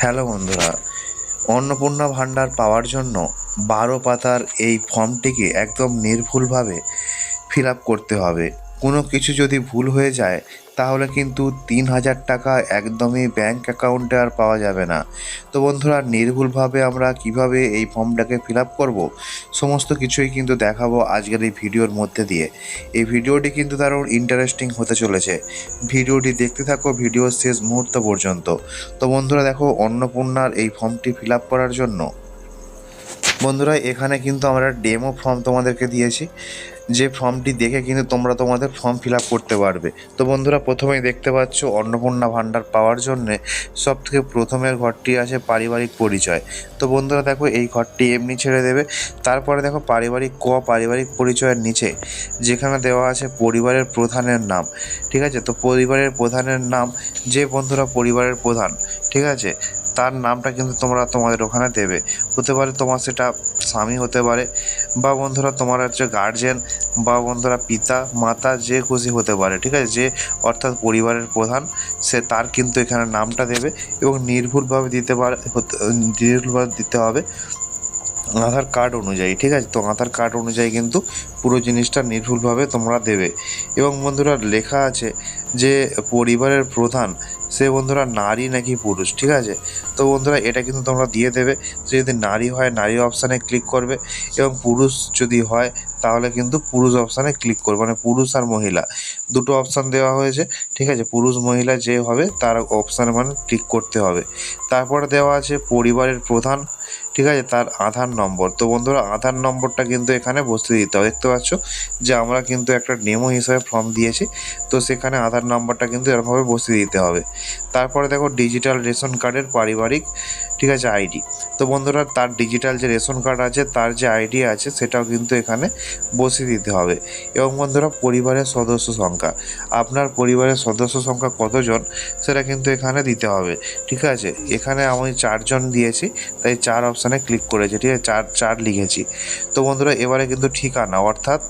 Hello বন্ধুরা, অন্নপূর্ণা ভাণ্ডার পাওয়ার জন্য 12 পাতার এই ফর্মটিকে একদম নির্ভুলভাবে ফিল আপ করতে হবে। কোনো কিছু যদি ভুল হয়ে যায় তাহলে কিন্তু 3000 টাকা একদমই ব্যাংক অ্যাকাউন্টে আর পাওয়া যাবে না। তো বন্ধুরা, নির্ভুলভাবে আমরা কিভাবে এই ফর্মটাকে ফিল আপ করবো সমস্ত কিছুই কিন্তু দেখাবো আজকের এই ভিডিওর মধ্যে দিয়ে। এই ভিডিওটি কিন্তু দারুণ ইন্টারেস্টিং হতে চলেছে। ভিডিওটি দেখতে থাকো ভিডিওর শেষ মুহূর্ত পর্যন্ত। তো বন্ধুরা দেখো, অন্নপূর্ণার এই ফর্মটি ফিল আপ করার জন্য বন্ধুরা এখানে কিন্তু আমরা ডেমো ফর্ম তোমাদেরকে দিয়েছি, যে ফর্মটি দেখে কিন্তু তোমরা তোমাদের ফর্ম ফিল আপ করতে পারবে। তো বন্ধুরা, প্রথমেই দেখতে পাচ্ছ অন্নপূর্ণা ভাণ্ডার পাওয়ার জন্যে সবথেকে প্রথমের ঘরটি আছে পারিবারিক পরিচয়। তো বন্ধুরা দেখো, এই ঘরটি এমনি ছেড়ে দেবে। তারপরে দেখো পারিবারিক পরিচয়ের নিচে যেখানে দেওয়া আছে পরিবারের প্রধানের নাম, ঠিক আছে। তো পরিবারের প্রধানের নাম, যে বন্ধুরা পরিবারের প্রধান, ঠিক আছে, তার নামটা কিন্তু তোমরা তোমাদের ওখানে দেবে। হতে পারে তোমার সেটা স্বামী হতে পারে, বা বন্ধুরা তোমার হচ্ছে গার্জেন, বা বন্ধুরা পিতা মাতা, যে খুশি হতে পারে, ঠিক আছে। যে অর্থাৎ পরিবারের প্রধান, সে তার কিন্তু এখানে নামটা দেবে এবং নির্ভুলভাবে দিতে হবে আধার কার্ড অনুযায়ী, ঠিক আছে। তো আধার কার্ড অনুযায়ী কিন্তু পুরো জিনিসটা নির্ভুলভাবে তোমরা দেবে। এবং বন্ধুরা লেখা আছে যে পরিবারের প্রধান সে বন্ধুরা নারী নাকি পুরুষ, ঠিক আছে। তো বন্ধুরা এটা কিন্তু তোমরা দিয়ে দেবে। যে যদি নারী হয় নারী অপশানে ক্লিক করবে, এবং পুরুষ যদি হয় তাহলে কিন্তু পুরুষ অপশানে ক্লিক করবে। মানে পুরুষ আর মহিলা দুটো অপশান দেওয়া হয়েছে, ঠিক আছে। পুরুষ মহিলা যে হবে তার অপশানে মানে ক্লিক করতে হবে। তারপরে দেওয়া আছে পরিবারের প্রধান, ঠিক আছে, তার আধার নম্বর। তো বন্ধুরা আধার নম্বরটা কিন্তু এখানে বসতে দিতে হবে। দেখতে পাচ্ছ যে আমরা কিন্তু একটা ডেমো হিসাবে ফর্ম দিয়েছি, তো সেখানে আধার নম্বরটা কিন্তু এরকমভাবে বসতে দিতে হবে। তারপরে দেখো ডিজিটাল রেশন কার্ডের পারিবারিক, ঠিক আছে, আইডি। তো বন্ধুরা তার ডিজিটাল যে রেশন কার্ড আছে তার যে আইডি আছে সেটাও কিন্তু এখানে বসিয়ে দিতে হবে। এবং বন্ধুরা পরিবারের সদস্য সংখ্যা, আপনার পরিবারের সদস্য সংখ্যা কতজন সেটা কিন্তু এখানে দিতে হবে, ঠিক আছে। এখানে আমি 4 জন দিয়েছি, তাই 4 অপশানে ক্লিক করেছি, ঠিক আছে, 4 লিখেছি। তো বন্ধুরা এবারে কিন্তু ঠিকানা, অর্থাৎ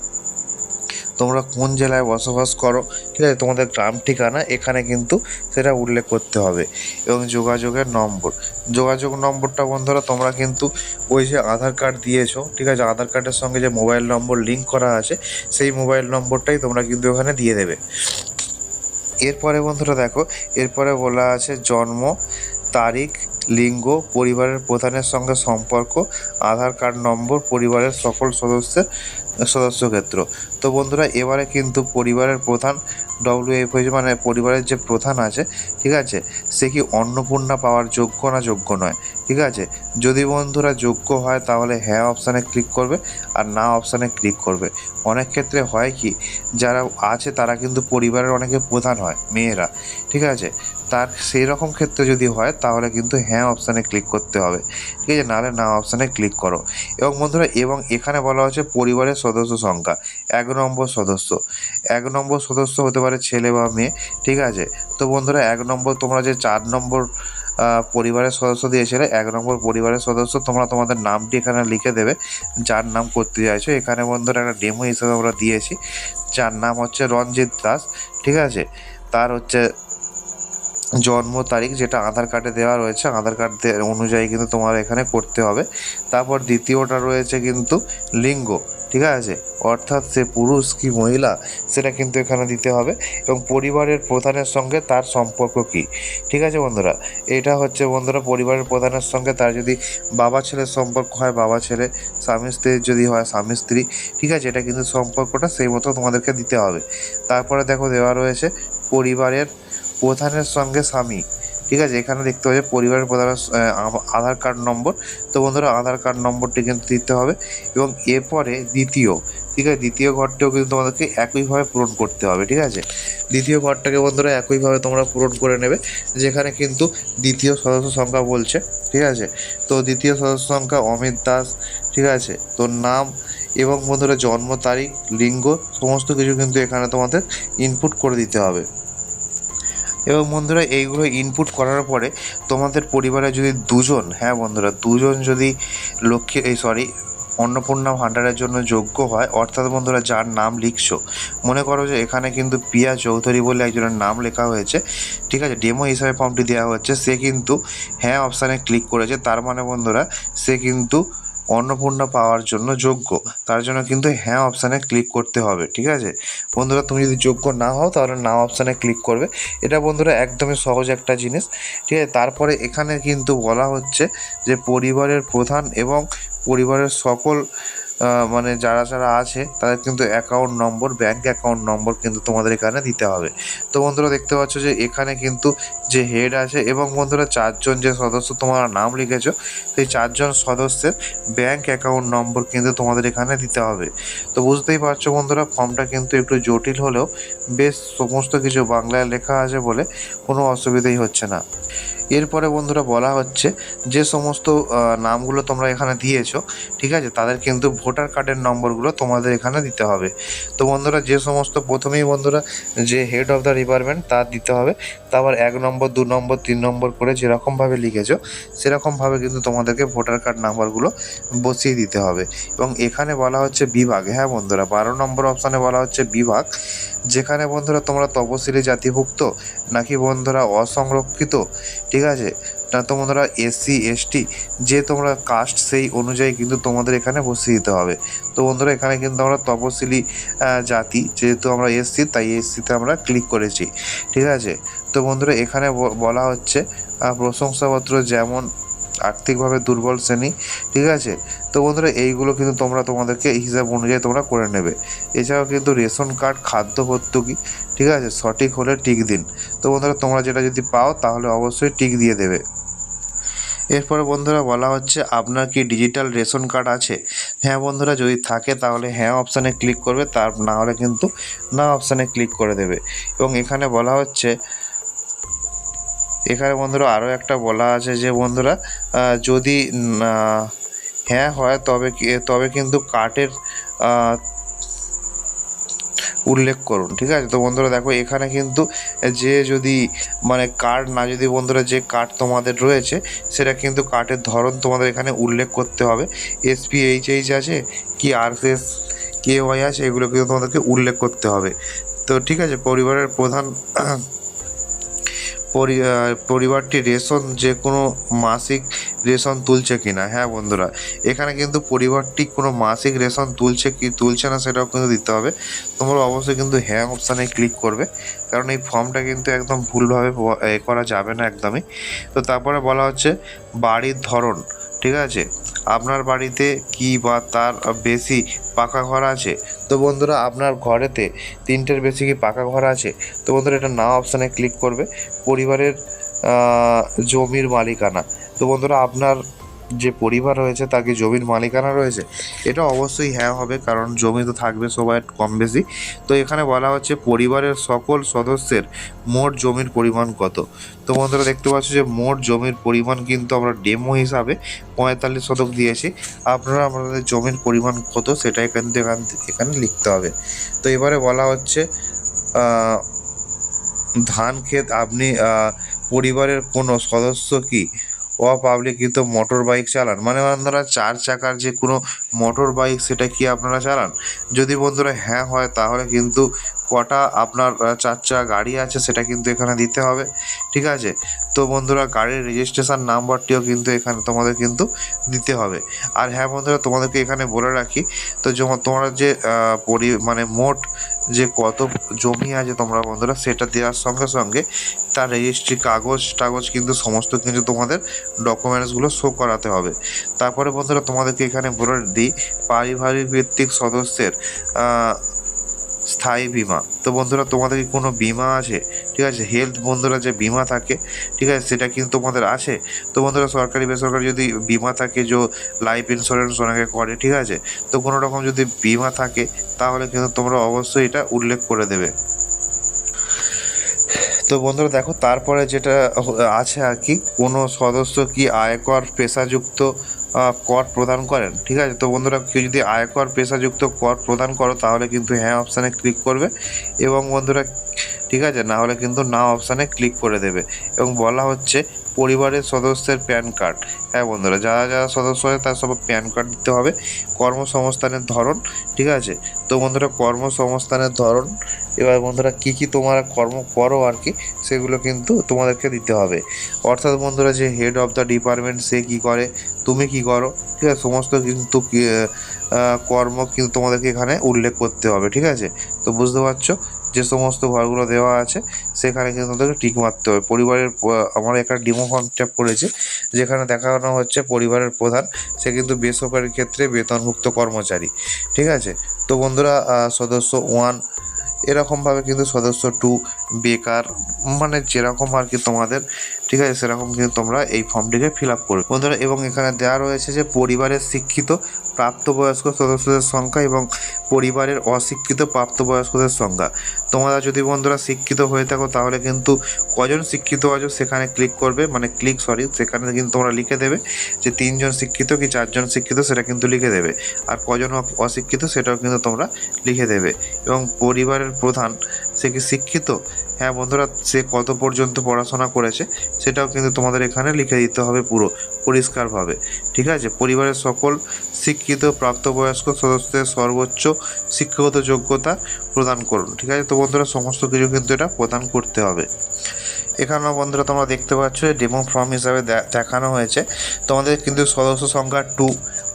তোমরা কোন জেলায় বসবাস করো, ঠিক আছে, তোমাদের গ্রাম ঠিকানা এখানে কিন্তু সেটা উল্লেখ করতে হবে। এবং যোগাযোগের নম্বর, যোগাযোগ নম্বরটা বন্ধুরা তোমরা কিন্তু ওই যে আধার কার্ড দিয়েছো, ঠিক আছে, আধার কার্ডের সঙ্গে যে মোবাইল নম্বর লিঙ্ক করা আছে সেই মোবাইল নম্বরটাই তোমরা কিন্তু ওখানে দিয়ে দেবে। এরপরে বন্ধুরা দেখো, এরপরে বলা আছে জন্ম তারিখ, লিঙ্গ, পরিবারের প্রধানের সঙ্গে সম্পর্ক, আধার কার্ড নম্বর, পরিবারের সকল সদস্য ক্ষেত্র। তো বন্ধুরা এবারে কিন্তু পরিবারের প্রধান WF মানে পরিবারের যে প্রধান আছে, ঠিক আছে, সে কি অন্নপূর্ণা পাওয়ার যোগ্য না যোগ্য নয়, ঠিক আছে। যদি বন্ধুরা যোগ্য হয় তাহলে হ্যাঁ অপশানে ক্লিক করবে, আর না অপশানে ক্লিক করবে। অনেক ক্ষেত্রে হয় কি, যারা আছে তারা কিন্তু পরিবারের অনেকে প্রধান হয় মেয়েরা, ঠিক আছে। তার সেই রকম ক্ষেত্রে যদি হয় তাহলে কিন্তু হ্যাঁ অপশানে ক্লিক করতে হবে, ঠিক আছে, নাহলে না অপশানে ক্লিক করো। এবং বন্ধুরা এখানে বলা হচ্ছে পরিবারের সদস্য সংখ্যা, 1 নম্বর সদস্য হতে পারে ছেলে বা মেয়ে, ঠিক আছে। তো বন্ধুরা 1 নম্বর, তোমরা যে 4 নম্বর পরিবারের সদস্য দিয়েছিলে, 1 নম্বর পরিবারের সদস্য তোমরা তোমাদের নামটি এখানে লিখে দেবে, যার নাম করতে চাইছো। এখানে বন্ধুরা একটা ডেমো হিসেবে আমরা দিয়েছি, যার নাম হচ্ছে রঞ্জিত দাস, ঠিক আছে। তার হচ্ছে জন্ম তারিখ যেটা আধার কার্ডে দেওয়া রয়েছে, আধার কার্ড অনুযায়ী কিন্তু তোমার এখানে করতে হবে। তারপর দ্বিতীয়টা রয়েছে কিন্তু লিঙ্গ, ঠিক আছে, অর্থাৎ সে পুরুষ কি মহিলা সেটা কিন্তু এখানে দিতে হবে। এবং পরিবারের প্রধানের সঙ্গে তার সম্পর্ক কী, ঠিক আছে বন্ধুরা। এটা হচ্ছে বন্ধুরা পরিবারের প্রধানের সঙ্গে তার যদি বাবা ছেলের সম্পর্ক হয় বাবা ছেলে, স্বামী স্ত্রীর যদি হয় স্বামী স্ত্রী, ঠিক আছে, এটা কিন্তু সম্পর্কটা সেই মতো তোমাদেরকে দিতে হবে। তারপরে দেখো দেওয়া রয়েছে পরিবারের প্রধানের সঙ্গে স্বামী, ঠিক আছে। এখানে দেখতে পাচ্ছি পরিবারের প্রধানের আধার কার্ড নম্বর। তো বন্ধুরা আধার কার্ড নম্বরটি কিন্তু দিতে হবে। এবং এরপরে ঠিক আছে, দ্বিতীয় ঘরটিও কিন্তু তোমাদেরকে একইভাবে পূরণ করতে হবে, ঠিক আছে। দ্বিতীয় ঘরটাকে বন্ধুরা একইভাবে তোমরা পূরণ করে নেবে, যেখানে কিন্তু দ্বিতীয় সদস্য সংখ্যা বলছে, ঠিক আছে। তো দ্বিতীয় সদস্য সংখ্যা অমিত দাস, ঠিক আছে। তো নাম এবং বন্ধুরা জন্ম তারিখ, লিঙ্গ সমস্ত কিছু কিন্তু এখানে তোমাদের ইনপুট করে দিতে হবে। এবং বন্ধুরা এইগুলো ইনপুট করার পরে তোমাদের পরিবারে যদি 2 জন, হ্যাঁ বন্ধুরা 2 জন যদি অন্নপূর্ণা ভাণ্ডারের জন্য যোগ্য হয়, অর্থাৎ বন্ধুরা যার নাম লিখছো, মনে করো যে এখানে কিন্তু পিয়া চৌধুরী বলে একজনের নাম লেখা হয়েছে, ঠিক আছে, ডেমো হিসাবে ফর্মটি দেওয়া হচ্ছে, সে কিন্তু হ্যাঁ অপশানে ক্লিক করেছে, তার মানে বন্ধুরা সে কিন্তু অন্নপূর্ণা পাওয়ার জন্য যোগ্য, তার জন্য কিন্তু হ্যাঁ অপশানে ক্লিক করতে হবে। ঠিক আছে বন্ধুরা, তুমি যদি যোগ্য না হও তাহলে না অপশানে ক্লিক করবে। এটা বন্ধুরা একদমই সহজ একটা জিনিস। ঠিক আছে, তারপরে এখানে কিন্তু বলা হচ্ছে যে পরিবারের প্রধান এবং পরিবারের সকল মানে যারা যারা আছে তাদের কিন্তু account number, bank account number কিন্তু তোমাদের এখানে দিতে হবে। তো বন্ধুরা দেখতে পাচ্ছ যে এখানে কিন্তু যে হেড আছে এবং বন্ধুরা 4 জন যে সদস্য তোমরা নাম লিখেছো, সেই 4 জন সদস্যের ব্যাঙ্ক অ্যাকাউন্ট নম্বর কিন্তু তোমাদের এখানে দিতে হবে। তো বুঝতেই পারছো বন্ধুরা, ফর্মটা কিন্তু একটু জটিল হলেও বেশ সমস্ত কিছু বাংলায় লেখা আছে বলে কোনো অসুবিধাই হচ্ছে না। এরপরে বন্ধুরা বলা হচ্ছে যে সমস্ত নামগুলো তোমরা এখানে দিয়েছো, ঠিক আছে, তাদের কিন্তু ভোটার কার্ডের নম্বরগুলো তোমাদের এখানে দিতে হবে। তো বন্ধুরা যে সমস্ত প্রথমেই বন্ধুরা যে হেড অফ দ্য ডিপার্টমেন্ট তার দিতে হবে, তারপর 1 নম্বর 2 নম্বর 3 নম্বর করে যেরকমভাবে লিখেছো সেরকমভাবে কিন্তু তোমাদেরকে ভোটার কার্ড নাম্বারগুলো বসিয়ে দিতে হবে। এবং এখানে বলা হচ্ছে বিভাগ, হ্যাঁ বন্ধুরা 12 নম্বর অপশানে বলা হচ্ছে বিভাগ, যেখানে বন্ধুরা তোমরা তপশিলি জাতিভুক্ত নাকি বন্ধুরা অসংরক্ষিত, ঠিক আছে, না তো বন্ধুরা SC ST যে তোমরা কাস্ট সেই অনুযায়ী কিন্তু তোমাদের এখানে বসিয়ে দিতে হবে। তো বন্ধুরা এখানে কিন্তু আমরা তপশিলি জাতি, যেহেতু আমরা SC তাই SCতে আমরা ক্লিক করেছি। ঠিক আছে, তো বন্ধুরা এখানে বলা হচ্ছে প্রশংসাপত্র যেমন আর্থিকভাবে দুর্বল শ্রেণী, ঠিক আছে, তো বন্ধুরা এইগুলো কিন্তু তোমরা তোমাদেরকে হিসাব অনুযায়ী তোমরা করে নেবে। এছাড়াও কিন্তু রেশন কার্ড, খাদ্য ভর্তুকি, ঠিক আছে, সঠিক হলে টিক দিন। তো বন্ধুরা তোমরা যেটা যদি পাও তাহলে অবশ্যই টিক দিয়ে দেবে। এরপরে বন্ধুরা বলা হচ্ছে আপনার কি ডিজিটাল রেশন কার্ড আছে? হ্যাঁ বন্ধুরা যদি থাকে তাহলে হ্যাঁ অপশানে ক্লিক করবে, তার না হলে কিন্তু না অপশানে ক্লিক করে দেবে। এবং এখানে বলা হচ্ছে, এখানে বন্ধুরা আরও একটা বলা আছে যে বন্ধুরা যদি হ্যাঁ হয় তবে কিন্তু কার্ডের উল্লেখ করুন। ঠিক আছে, তো বন্ধুরা দেখো এখানে কিন্তু যে যদি মানে কার্ড না, যদি বন্ধুরা যে কার্ড তোমাদের রয়েছে সেটা কিন্তু কার্ডের ধরন তোমাদের এখানে উল্লেখ করতে হবে। SPHH আছে কি RFS KY আছে, এগুলো কিন্তু তোমাদেরকে উল্লেখ করতে হবে। তো ঠিক আছে, পরিবারের প্রধান পরিবারটি রেশন যে কোনো মাসিক রেশন তুলছে কিনা, হ্যাঁ বন্ধুরা এখানে কিন্তু পরিবারটি কোনো মাসিক রেশন তুলছে না সেটাও কিন্তু দিতে হবে। তোমরা অবশ্যই কিন্তু হ্যাঁ অপশানে ক্লিক করবে, কারণ এই ফর্মটা কিন্তু একদম ভুলভাবে করা যাবে না একদমই। তো তারপরে বলা হচ্ছে বাড়ির ধরন, ঠিক আছে, আপনার বাড়িতে কি বা তার বেশি পাকা ঘর আছে? তো বন্ধুরা আপনার ঘরেতে 3টের বেশি কি পাকা ঘর আছে? তো বন্ধুরা এটা না অপশানে ক্লিক করবে। পরিবারের জমির মালিকানা, তো বন্ধুরা আপনার যে পরিবার রয়েছে তার কি জমির মালিকানা রয়েছে? এটা অবশ্যই হ্যাঁ হবে, কারণ জমি তো থাকবে সবার কম বেশি। তো এখানে বলা হচ্ছে পরিবারের সকল সদস্যের মোট জমির পরিমাণ কত? তো বন্ধুরা দেখতে পাচ্ছ যে মোট জমির পরিমাণ কিন্তু আমরা ডেমো হিসাবে 45 শতক দিয়েছি। আপনারা আমাদের জমির পরিমাণ কত সেটা এখানে লিখতে হবে। তো এবারে বলা হচ্ছে ধান ক্ষেত আপনি পরিবারের কোনো সদস্য কি অপাবলিকৃত মোটর বাইক চালান? মানে বন্ধুরা 4 চাকার যে কোনো মোটর বাইক সেটা কি আপনারা চালান? যদি বন্ধুরা হ্যাঁ হয় তাহলে কিন্তু কটা আপনার 4 চাকা গাড়ি আছে সেটা কিন্তু এখানে দিতে হবে। ঠিক আছে, তো বন্ধুরা গাড়ির রেজিস্ট্রেশন নাম্বারটিও কিন্তু এখানে তোমাদের কিন্তু দিতে হবে। আর হ্যাঁ বন্ধুরা তোমাদেরকে এখানে বলে রাখি, তো তোমরা যে মানে মোট যে কত জমি আছে তোমরা বন্ধুরা সেটা দেওয়ার সঙ্গে সঙ্গে তার রেজিস্ট্রি কাগজ কিন্তু সমস্ত কিছু তোমাদের ডকুমেন্টসগুলো শো করাতে হবে। তারপরে বন্ধুরা তোমাদেরকে এখানে বলে দিই পারিবারিক ভিত্তিক সদস্যের স্থায়ী বিমা। তো বন্ধুরা তোমাদের কি কোনো বিমা আছে? ঠিক আছে, হেলথ বন্ধুরা যে বিমা থাকে, ঠিক আছে, সেটা কিন্তু তোমাদের আছে। তো বন্ধুরা সরকারি বেসরকারি যদি বিমা থাকে, যে লাইফ ইন্স্যুরেন্স অনেকে করে, ঠিক আছে, তো কোনো রকম যদি বিমা থাকে তাহলে কিন্তু তোমরা অবশ্যই এটা উল্লেখ করে দেবে। তো বন্ধুরা দেখো তারপরে যেটা আছে আর কি, কোনো সদস্য কি আয়কর পেশাযুক্ত কর প্রদান করেন? ঠিক আছে, তো বন্ধুরা কেউ যদি আয়কর পেশাযুক্ত কর প্রদান করো তাহলে কিন্তু হ্যাঁ অপশানে ক্লিক করবে, এবং বন্ধুরা ঠিক আছে, না হলে কিন্তু না অপশানে ক্লিক করে দেবে। এবং বলা হচ্ছে পরিবারের সদস্যের প্যান কার্ড। হ্যাঁ বন্ধুরা, যারা যারা সদস্য আছে তার সব প্যান কার্ড দিতে হবে। কর্মসংস্থানের ধরন, ঠিক আছে। তো বন্ধুরা কর্মসংস্থানের ধরন, এবার বন্ধুরা কী কী তোমরা কর্ম করো আর কি, সেগুলো কিন্তু তোমাদেরকে দিতে হবে। অর্থাৎ বন্ধুরা যে হেড অফ দ্য ডিপার্টমেন্ট সে কী করে, তুমি কী করো, ঠিক আছে, সমস্ত কিন্তু কর্ম কিন্তু তোমাদেরকে এখানে উল্লেখ করতে হবে, ঠিক আছে। তো বুঝতে পারছো, যে সমস্ত ঘরগুলো দেওয়া আছে সেখানে কিন্তু তোমাদেরকে টিক মারতে হবে। পরিবারের আমার একটা ডেমো ফর্ম ট্যাপ করেছে, যেখানে দেখানো হচ্ছে পরিবারের প্রধান সে কিন্তু বেসরকারি ক্ষেত্রে বেতনভুক্ত কর্মচারী, ঠিক আছে। তো বন্ধুরা সদস্য 1 এরকমভাবে কিন্তু সদস্য 2 বেকার, মানে যেরকম আর কি তোমাদের, ঠিক আছে, সেরকম কিন্তু তোমরা এই ফর্মটিকে ফিল আপ করবে বন্ধুরা। এবং এখানে দেওয়া রয়েছে যে পরিবারের শিক্ষিত প্রাপ্তবয়স্ক সদস্যদের সংখ্যা এবং পরিবারের অশিক্ষিত প্রাপ্তবয়স্কদের সংখ্যা। তোমরা যদি বন্ধুরা শিক্ষিত হয়ে থাকো তাহলে কিন্তু কজন শিক্ষিত আছো সেখানে ক্লিক করবে, মানে সেখানে কিন্তু তোমরা লিখে দেবে যে 3 জন শিক্ষিত কি 4 জন শিক্ষিত, সেটা কিন্তু লিখে দেবে। আর কজন অশিক্ষিত সেটাও কিন্তু তোমরা লিখে দেবে। এবং পরিবারের প্রধান সে কি শিক্ষিত, হ্যাঁ বন্ধুরা, সে কত পর্যন্ত পড়াশোনা করেছে সেটাও কিন্তু তোমাদের এখানে লিখে দিতে হবে পুরো পরিষ্কারভাবে, ঠিক আছে। পরিবারের সকল শিক্ষিত প্রাপ্তবয়স্ক সদস্যদের সর্বোচ্চ শিক্ষাগত যোগ্যতা প্রদান করুন, ঠিক আছে। তো বন্ধুরা সমস্ত কিছু কিন্তু এটা প্রদান করতে হবে। এখানেও বন্ধুরা তোমরা দেখতে পাচ্ছ ডেমো ফর্ম হিসাবে দেখানো হয়েছে তোমাদের কিন্তু সদস্য সংখ্যা 2,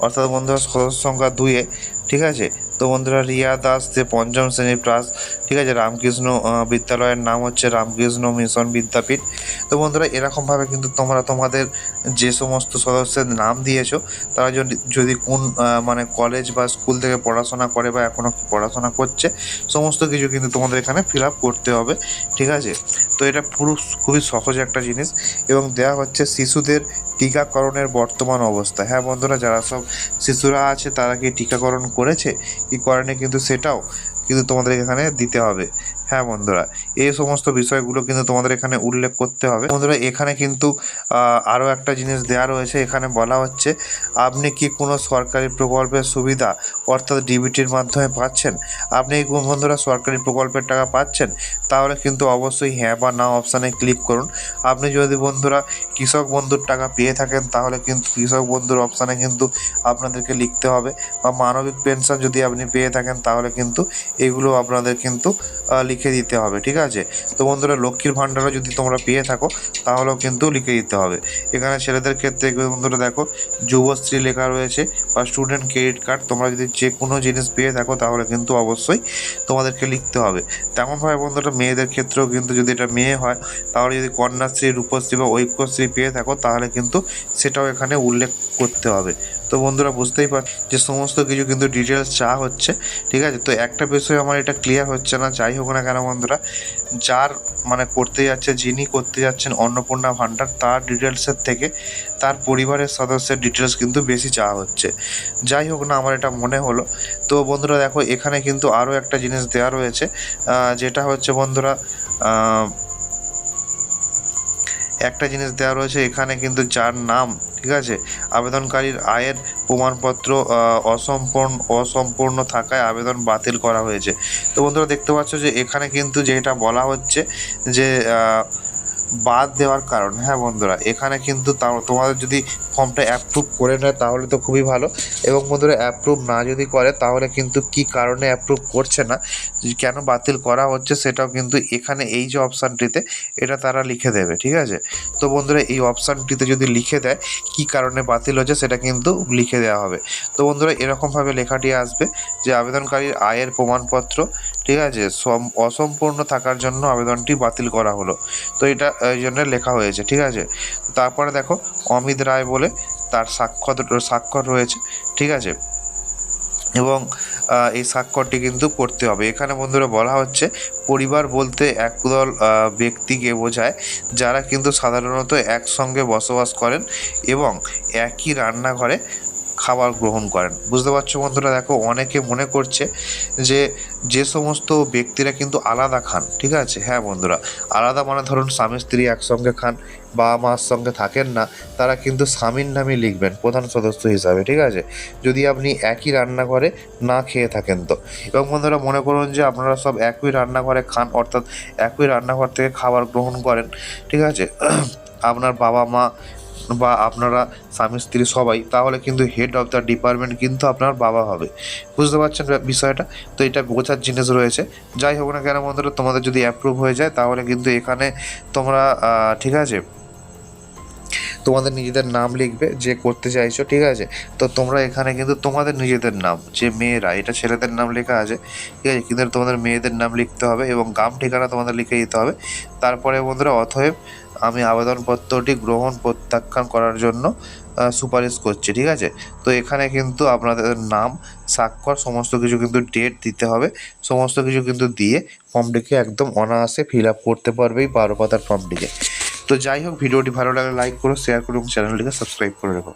অর্থাৎ বন্ধুরা সদস্য সংখ্যা 2-এ, ঠিক আছে। তো বন্ধুরা রিয়া দাস যে 5ম শ্রেণীর পাস, ঠিক আছে, রামকৃষ্ণ বিদ্যালয়ের নাম হচ্ছে রামকৃষ্ণ মিশন বিদ্যাপীঠ। তো বন্ধুরা এরকমভাবে কিন্তু তোমরা তোমাদের যে সমস্ত সদস্যের নাম দিয়েছো তারা যদি কোন মানে কলেজ বা স্কুল থেকে পড়াশোনা করে বা এখনও পড়াশোনা করছে, সমস্ত কিছু কিন্তু তোমাদের এখানে ফিল আপ করতে হবে, ঠিক আছে। তো এটা পুরো খুবই সহজ একটা জিনিস। এবং দেওয়া হচ্ছে শিশুদের টিকাকরণের বর্তমান অবস্থা। হ্যাঁ বন্ধুরা, যারা সব শিশুরা আছে তারা কি টিকাকরণ করেছে কি করেনি কিন্তু সেটাও কিন্তু তোমাদের এখানে দিতে হবে। হ্যাঁ বন্ধুরা, এই সমস্ত বিষয়গুলো কিন্তু তোমাদের এখানে উল্লেখ করতে হবে। বন্ধুরা এখানে কিন্তু আরও একটা জিনিস দেওয়া রয়েছে, এখানে বলা হচ্ছে আপনি কি কোনো সরকারি প্রকল্পের সুবিধা অর্থাৎ ডিবিটির মাধ্যমে পাচ্ছেন। আপনি এই বন্ধুরা সরকারি প্রকল্পের টাকা পাচ্ছেন, তাহলে কিন্তু অবশ্যই হ্যাঁ বা না অপশানে ক্লিক করুন। আপনি যদি বন্ধুরা কৃষক বন্ধুর টাকা পেয়ে থাকেন তাহলে কিন্তু কৃষক বন্ধুর অপশানে কিন্তু আপনাদেরকে লিখতে হবে, বা মানবিক পেনশন যদি আপনি পেয়ে থাকেন তাহলে কিন্তু এগুলো আপনাদের কিন্তু লিখে দিতে হবে, ঠিক আছে। তো বন্ধুরা লক্ষ্মীর ভাণ্ডারও যদি তোমরা পেয়ে থাকো তাহলেও কিন্তু লিখে দিতে হবে। এখানে ছেলেদের ক্ষেত্রে বন্ধুরা দেখো যুবশ্রী লেখা রয়েছে বা স্টুডেন্ট ক্রেডিট কার্ড, তোমরা যদি যে কোনো জিনিস পেয়ে থাকো তাহলে কিন্তু অবশ্যই তোমাদেরকে লিখতে হবে। তেমনভাবে বন্ধুরা মেয়েদের ক্ষেত্রেও কিন্তু যদি এটা মেয়ে হয় তাহলে যদি কন্যাশ্রী, রূপশ্রী বা ঐক্যশ্রী পেয়ে থাকো তাহলে কিন্তু সেটাও এখানে উল্লেখ করতে হবে। তো বন্ধুরা বুঝতেই পার যে সমস্ত কিছু কিন্তু ডিটেলস চাওয়া হচ্ছে, ঠিক আছে। তো একটা বিষয় আমার এটা ক্লিয়ার হচ্ছে না, যাই হোক না কেন বন্ধুরা, যার মানে করতে যাচ্ছে, যিনি করতে যাচ্ছেন অন্নপূর্ণা ভাণ্ডার, তার ডিটেলসের থেকে তার পরিবারের সদস্যের ডিটেলস কিন্তু বেশি চাওয়া হচ্ছে। যাই হোক না, আমার এটা মনে হলো। তো বন্ধুরা দেখো এখানে কিন্তু আরও একটা জিনিস দেওয়া রয়েছে, যেটা হচ্ছে বন্ধুরা একটা জিনিস দেওয়া রয়েছে এখানে কিন্তু যার নাম, ঠিক আছে, আবেদনকারীর আয়ের প্রমাণপত্র অসম্পূর্ণ থাকায় আবেদন বাতিল করা হয়েছে। তো বন্ধুরা দেখতে পাচ্ছ যে এখানে কিন্তু যেটা বলা হচ্ছে যে বাদ দেওয়ার কারণ। হ্যাঁ বন্ধুরা এখানে কিন্তু তোমাদের যদি ফর্মটা অ্যাপ্রুভ করে নেয় তাহলে তো খুবই ভালো, এবং বন্ধুরা অ্যাপ্রুভ না যদি করে তাহলে কিন্তু কি কারণে অ্যাপ্রুভ করছে না, কেন বাতিল করা হচ্ছে সেটাও কিন্তু এখানে এই যে অপশানটিতে এটা তারা লিখে দেবে, ঠিক আছে। তো বন্ধুরা এই অপশানটিতে যদি লিখে দেয় কি কারণে বাতিল হচ্ছে সেটা কিন্তু লিখে দেওয়া হবে। তো বন্ধুরা এরকমভাবে লেখাটি আসবে যে আবেদনকারীর আয়ের প্রমাণপত্র, ঠিক আছে, অসম্পূর্ণ থাকার জন্য আবেদনটি বাতিল করা হলো। তো এটা এই জন্য লেখা হয়েছে, ঠিক আছে। তারপরে দেখো অমিত রায় বলে তার স্বাক্ষর রয়েছে, ঠিক আছে, এবং এই স্বাক্ষরটি কিন্তু করতে হবে। এখানে বন্ধুরা বলা হচ্ছে পরিবার বলতে একদল ব্যক্তিকে বোঝায় যারা কিন্তু সাধারণত একসঙ্গে বসবাস করেন এবং একই রান্নাঘরে খাবার গ্রহণ করেন। বুঝতে পারছো বন্ধুরা, দেখো অনেকে মনে করছে যে সমস্ত ব্যক্তিরা কিন্তু আলাদা খান, ঠিক আছে। হ্যাঁ বন্ধুরা আলাদা মানে ধরুন স্বামী স্ত্রী একসঙ্গে খান, বাবা মার সঙ্গে থাকেন না, তারা কিন্তু স্বামীর নামই লিখবেন প্রধান সদস্য হিসাবে, ঠিক আছে, যদি আপনি একই রান্নাঘরে না খেয়ে থাকেন তো। এবং বন্ধুরা মনে করুন যে আপনারা সব একই রান্নাঘরে খান, অর্থাৎ একই রান্নাঘর থেকে খাবার গ্রহণ করেন, ঠিক আছে, আপনার বাবা মা বা আপনারা স্বামী স্ত্রী সবাই, তাহলে কিন্তু হেড অফ দ্য ডিপার্টমেন্ট কিন্তু আপনার বাবা হবে। বুঝতে পারছেন বিষয়টা? তো এটা বোঝার জিনিস রয়েছে। যাই হোক না কেন বন্ধুরা, তোমাদের যদি অ্যাপ্রুভ হয়ে যায় তাহলে কিন্তু এখানে তোমরা ঠিক আছে, তোমাদের নিজেদের নাম লিখবে যে করতে চাইছো, ঠিক আছে? তো তোমরা এখানে কিন্তু তোমাদের নিজেদের নাম, যে মেয়েরা, এটা ছেলেদের নাম লেখা আছে, ঠিক আছে, কিন্তু তোমাদের মেয়েদের নাম লিখতে হবে এবং গ্রাম ঠিকানা তোমাদের লিখে দিতে হবে। তারপরে বন্ধুরা, অতএব আমি আবেদনপত্রটি গ্রহণ প্রত্যাখ্যান করার জন্য সুপারিশ করছি, ঠিক আছে? তো এখানে কিন্তু আপনাদের নাম, স্বাক্ষর, সমস্ত কিছু কিন্তু ডেট দিতে হবে, সমস্ত কিছু কিন্তু দিয়ে ফর্মটিকে একদম অনায়াসে ফিল আপ করতে পারবে এই 12 পাতার ফর্মটিকে। তো যাই হোক, ভিডিওটি ভালো লাগলে লাইক করো, শেয়ার করো এবং চ্যানেলটিকে সাবস্ক্রাইব করে রাখো।